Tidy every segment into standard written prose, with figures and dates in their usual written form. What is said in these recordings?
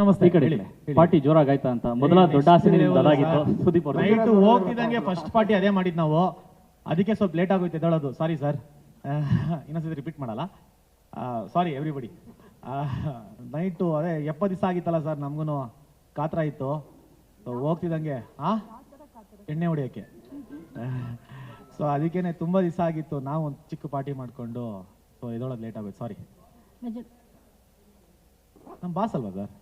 ನಮಸ್ತೆ. ಈ ಕಡೆ ಪಾರ್ಟಿ ಜೋರಾಗಾಯ್ತಾ ಅಂತ ಮೊದಲ ದೊಡ್ಡ ಆಸೆ ಅದಾಗಿತ್ತು. ಸುದೀಪ್ ಅವರು ನೈಟ್ ಹೋಗ್ತಿದ್ದಂಗೆ ಫಸ್ಟ್ ಪಾರ್ಟಿ ಅದೇ ಮಾಡಿದ್ ನಾವು. ಅದಕ್ಕೆ ಸ್ವಲ್ಪ ಲೇಟ್ ಆಗೋಯ್ತು ಎದ್ದೇಳೋದು. ಸಾರಿ ಸರ್, ಇನ್ನೊಂದ್ಸತಿ ರಿಪೀಟ್ ಮಾಡಲ್ಲ. ಸಾರಿ ಎವ್ರಿಬಡಿ. ನೈಟು ಅದೇ 70 ದಿವಸ ಆಗಿತ್ತಲ್ಲ ಸರ್, ನಮ್ಗೂ ಕಾತ್ರ ಇತ್ತು. ಹೋಗ್ತಿದ್ದಂಗೆ ಎಣ್ಣೆ ಹೊಡಿಯೋಕ್ಕೆ. ಸೊ ಅದಕ್ಕೇನೆ ತುಂಬ ದಿವಸ ಆಗಿತ್ತು. ನಾವು ಒಂದು ಚಿಕ್ಕ ಪಾರ್ಟಿ ಮಾಡಿಕೊಂಡು ಸೊ ಎದ್ದೇಳೋದು ಲೇಟ್ ಆಗೋಯ್ತು. ಸಾರಿ. ನಮ್ಮ ಬಾಸ್ ಅಲ್ವಾ ಸರ್,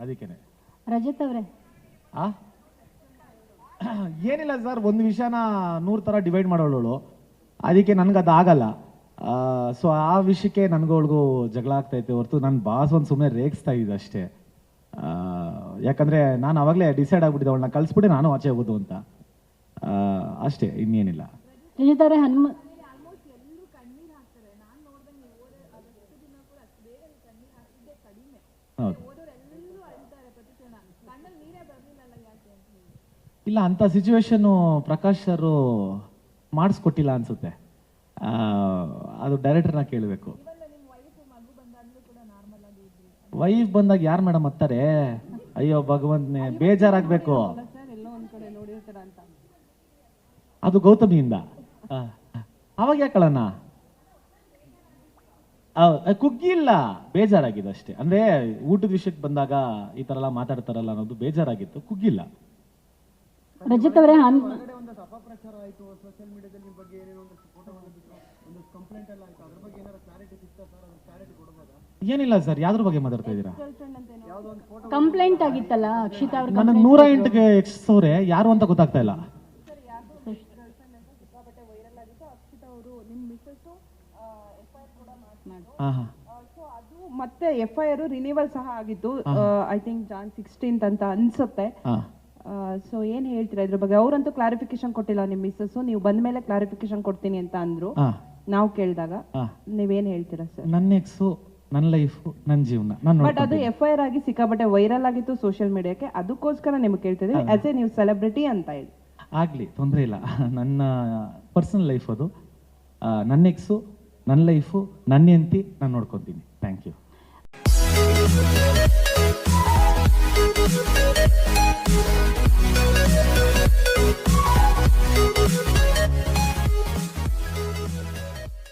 ಅದಕ್ಕೇನೆ. ರಜತ್ ಅವರೇ ಏನಿಲ್ಲ ಸರ್, ಒಂದು ವಿಷಯನ 100 ಥರ ಡಿವೈಡ್ ಮಾಡೋಳು. ಅದಕ್ಕೆ ನನಗದು ಆಗಲ್ಲ. ಸೊ ಆ ವಿಷಯಕ್ಕೆ ನನಗೊಳಗೂ ಜಗಳ ಆಗ್ತೈತೆ ಹೊರತು ನನ್ನ ಬಾಸ್ ಒಂದು ಸುಮ್ಮನೆ ರೇಗಿಸ್ತಾ ಇದ್ದೆ ಅಷ್ಟೇ. ಯಾಕಂದರೆ ನಾನು ಅವಾಗಲೇ ಡಿಸೈಡ್ ಆಗ್ಬಿಟ್ಟಿದ್ದೆ, ಅವಳನ್ನ ಕಳಿಸ್ಬಿಟ್ಟು ನಾನು ಆಚೆ ಹೋಗೋದು ಅಂತ. ಅಷ್ಟೇ, ಇನ್ನೇನಿಲ್ಲ. ರಜತ್ ಅವರೇ ಹೌದು, ಇಲ್ಲ ಅಂಥ ಸಿಚುವೇಶನ್ನು ಪ್ರಕಾಶ್ ಸರ್ ಮಾಡಿಸ್ಕೊಟ್ಟಿಲ್ಲ ಅನ್ಸುತ್ತೆ. ಅದು ಡೈರೆಕ್ಟರ್ನ ಕೇಳಬೇಕು. ವೈಫ್ ಬಂದಾಗ ಯಾರು ಮೇಡಮ್ ಹತ್ತಾರೆ? ಅಯ್ಯೋ ಭಗವಂತನೇ, ಬೇಜಾರಾಗಬೇಕು. ಅದು ಗೌತಮಿಯಿಂದ. ಅವಾಗ ಯಾಕಳಣ್ಣ ಕುಗ್ಗಿಲ್ಲ, ಬೇಜಾರಾಗಿದೆ ಅಷ್ಟೇ. ಅಂದ್ರೆ ಊಟದ ವಿಷಯಕ್ಕೆ ಬಂದಾಗ ಈ ತರ ಎಲ್ಲ ಮಾತಾಡ್ತಾರಲ್ಲ ಅನ್ನೋದು ಬೇಜಾರಾಗಿತ್ತು, ಕುಗ್ಗಿಲ್ಲ. ರಜತ್ ಅವರೇ ಏನಿಲ್ಲ ಸರ್, ಯಾವ್ದ್ರ ಬಗ್ಗೆ ಮಾತಾಡ್ತಾ ಇದ್ದೀರಾ? ಕಂಪ್ಲೇಂಟ್ ಆಗಿತ್ತಲ್ಲ ಅಕ್ಷಿತಾ ಅವ್ರ. ನನಗೆ 108ಗೆ ಎಕ್ಸವ್ರೆ ಯಾರು ಅಂತ ಗೊತ್ತಾಗ್ತಾ ಇಲ್ಲ. ಮತ್ತೆ FIR ರಿನಿವಲ್ ಸಹ ಆಗಿತ್ತು. ಐ ಥಿಂಕ್ ಜಾನ್ 16th ಅಂತ ಅನ್ಸುತ್ತೆ. ಸೊ ಏನ್ ಹೇಳ್ತೀರಾ ಇದ್ರ ಬಗ್ಗೆ? ಅವ್ರಂತೂ ಕ್ಲಾರಿಫಿಕೇಶನ್ ಕೊಟ್ಟಿಲ್ಲ ನಿಮ್ ಮಿಸ್ಸಸ್. ನೀವು ಬಂದ ಮೇಲೆ ಕ್ಲಾರಿಫಿಕೇಶನ್ ಕೊಡ್ತೀನಿ ಅಂತ ಅಂದ್ರು. ನಾವು ಕೇಳಿದಾಗ ನೀವೇನ್ ಹೇಳ್ತೀರಾ ಸರ್? ನನ್ನ ಎಕ್ಸು, ನನ್ನ ಲೈಫ್, ನನ್ನ ಜೀವನ. ಬಟ್ ಅದು FIR ಆಗಿ ಸಿಕ್ಕಾಪಟ್ಟೆ ವೈರಲ್ ಆಗಿತ್ತು ಸೋಷಿಯಲ್ ಮೀಡಿಯಾಕ್ಕೆ. ಅದಕ್ಕೋಸ್ಕರ ನಿಮ್ಗೆ ಕೇಳ್ತಿದ್ವಿ, ಆಸ್ ಎ ನೀವು ಸೆಲೆಬ್ರಿಟಿ ಅಂತ ಹೇಳಿ. ಆಗ್ಲಿ, ತೊಂದರೆ ಇಲ್ಲ. ನನ್ನ ಪರ್ಸನಲ್ ಲೈಫ್ ಅದು. ನನ್ನ ಎಕ್ಸು, ನನ್ನ ಲೈಫು, ನನ್ನ ಹೆಂಡತಿ, ನಾನು ನೋಡ್ಕೊತೀನಿ. Thank you.